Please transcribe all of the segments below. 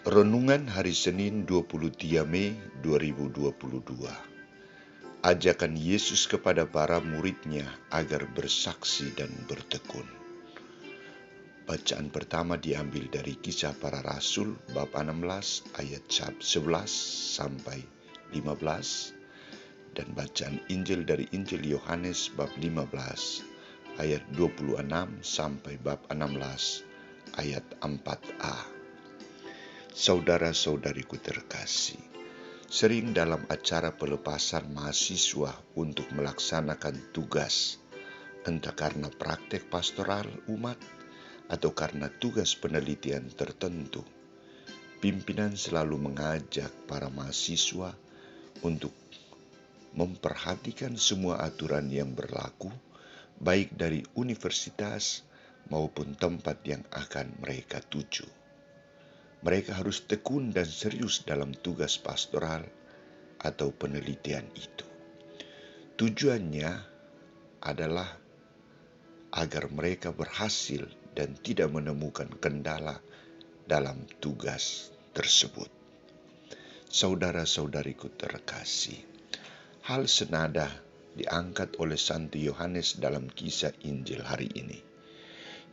Renungan Hari Senin 23 Mei 2022. Ajakan Yesus kepada para muridnya agar bersaksi dan bertekun. Bacaan pertama diambil dari Kisah Para Rasul bab 16 ayat 11 sampai 15 dan bacaan Injil dari Injil Yohanes bab 15 ayat 26 sampai bab 16 ayat 4a. Saudara-saudariku terkasih, sering dalam acara pelepasan mahasiswa untuk melaksanakan tugas, entah karena praktek pastoral umat atau karena tugas penelitian tertentu, pimpinan selalu mengajak para mahasiswa untuk memperhatikan semua aturan yang berlaku, baik dari universitas maupun tempat yang akan mereka tuju. Mereka harus tekun dan serius dalam tugas pastoral atau penelitian itu. Tujuannya adalah agar mereka berhasil dan tidak menemukan kendala dalam tugas tersebut. Saudara-saudariku terkasih, hal senada diangkat oleh Santo Yohanes dalam kisah Injil hari ini.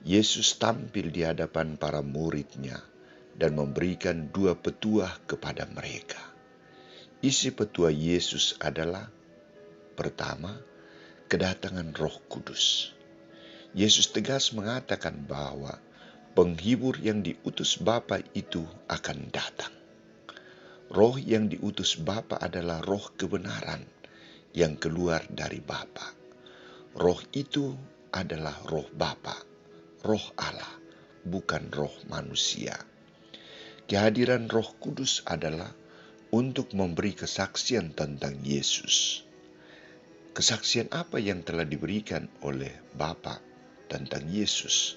Yesus tampil di hadapan para muridnya dan memberikan dua petuah kepada mereka. Isi petuah Yesus adalah, pertama, kedatangan Roh Kudus. Yesus tegas mengatakan bahwa penghibur yang diutus Bapa itu akan datang. Roh yang diutus Bapa adalah roh kebenaran yang keluar dari Bapa. Roh itu adalah roh Bapa, roh Allah, bukan roh manusia. Kehadiran Roh Kudus adalah untuk memberi kesaksian tentang Yesus. Kesaksian apa yang telah diberikan oleh Bapa tentang Yesus?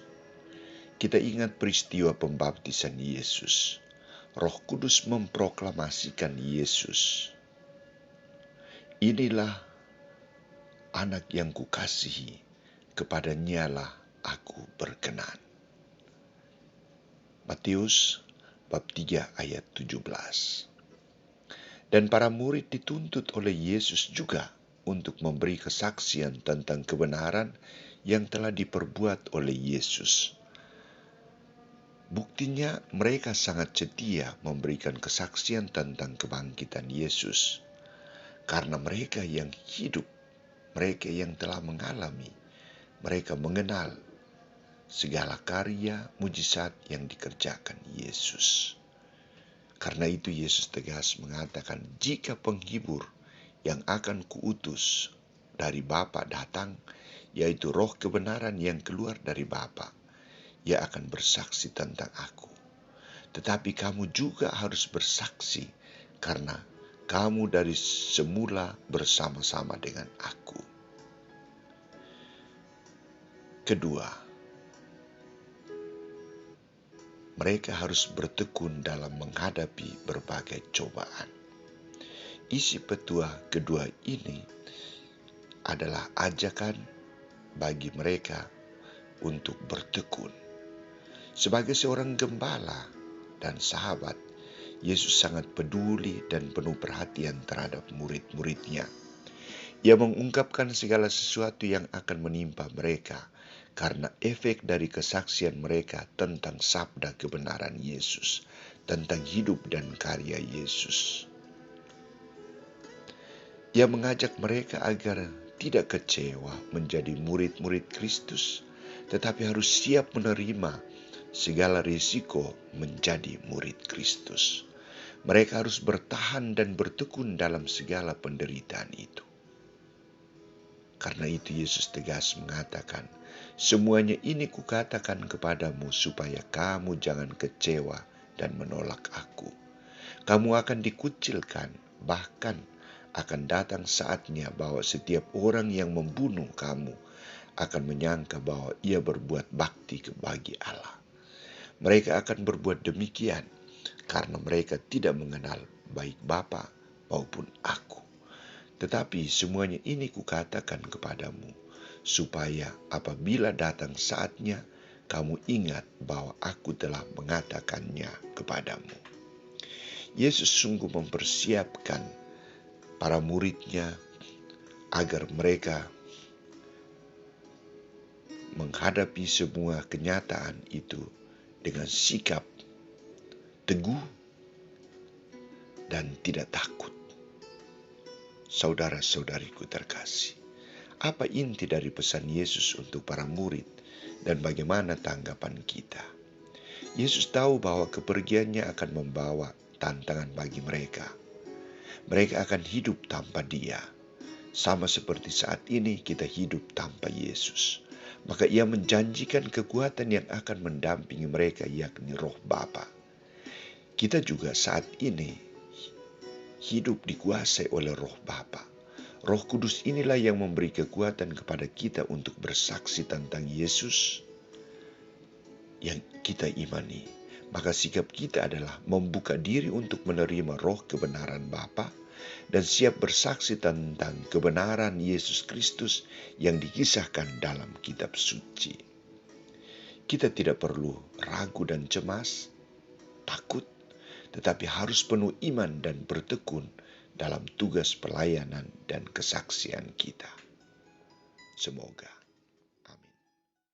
Kita ingat peristiwa pembaptisan Yesus. Roh Kudus memproklamasikan Yesus. Inilah anak yang kukasihi, kepadanyalah aku berkenan. Matius bab 3 ayat 17. Dan para murid dituntut oleh Yesus juga untuk memberi kesaksian tentang kebenaran yang telah diperbuat oleh Yesus. Buktinya mereka sangat setia memberikan kesaksian tentang kebangkitan Yesus. Karena mereka yang hidup, mereka yang telah mengalami, mereka mengenal segala karya mujizat yang dikerjakan Yesus. Karena itu Yesus tegas mengatakan, jika penghibur yang akan kuutus dari Bapa datang, yaitu roh kebenaran yang keluar dari Bapa, ia akan bersaksi tentang aku. Tetapi kamu juga harus bersaksi karena kamu dari semula bersama-sama dengan aku. Kedua, mereka harus bertekun dalam menghadapi berbagai cobaan. Isi petuah kedua ini adalah ajakan bagi mereka untuk bertekun. Sebagai seorang gembala dan sahabat, Yesus sangat peduli dan penuh perhatian terhadap murid-muridnya. Ia mengungkapkan segala sesuatu yang akan menimpa mereka karena efek dari kesaksian mereka tentang sabda kebenaran Yesus, tentang hidup dan karya Yesus. Ia mengajak mereka agar tidak kecewa menjadi murid-murid Kristus, tetapi harus siap menerima segala risiko menjadi murid Kristus. Mereka harus bertahan dan bertekun dalam segala penderitaan itu. Karena itu Yesus tegas mengatakan, semuanya ini kukatakan kepadamu supaya kamu jangan kecewa dan menolak aku. Kamu akan dikucilkan, bahkan akan datang saatnya bahwa setiap orang yang membunuh kamu akan menyangka bahwa ia berbuat bakti bagi Allah. Mereka akan berbuat demikian karena mereka tidak mengenal baik Bapa maupun aku. Tetapi semuanya ini kukatakan kepadamu, supaya apabila datang saatnya, kamu ingat bahwa aku telah mengatakannya kepadamu. Yesus sungguh mempersiapkan para murid-Nya agar mereka menghadapi semua kenyataan itu dengan sikap teguh dan tidak takut. Saudara-saudariku terkasih, apa inti dari pesan Yesus untuk para murid dan bagaimana tanggapan kita? Yesus tahu bahwa kepergiannya akan membawa tantangan bagi mereka. Mereka akan hidup tanpa Dia, sama seperti saat ini kita hidup tanpa Yesus. Maka Ia menjanjikan kekuatan yang akan mendampingi mereka, yakni Roh Bapa. Kita juga saat ini hidup dikuasai oleh Roh Bapa. Roh Kudus inilah yang memberi kekuatan kepada kita untuk bersaksi tentang Yesus yang kita imani. Maka sikap kita adalah membuka diri untuk menerima roh kebenaran Bapa dan siap bersaksi tentang kebenaran Yesus Kristus yang dikisahkan dalam kitab suci. Kita tidak perlu ragu dan cemas, takut, tetapi harus penuh iman dan bertekun dalam tugas pelayanan dan kesaksian kita. Semoga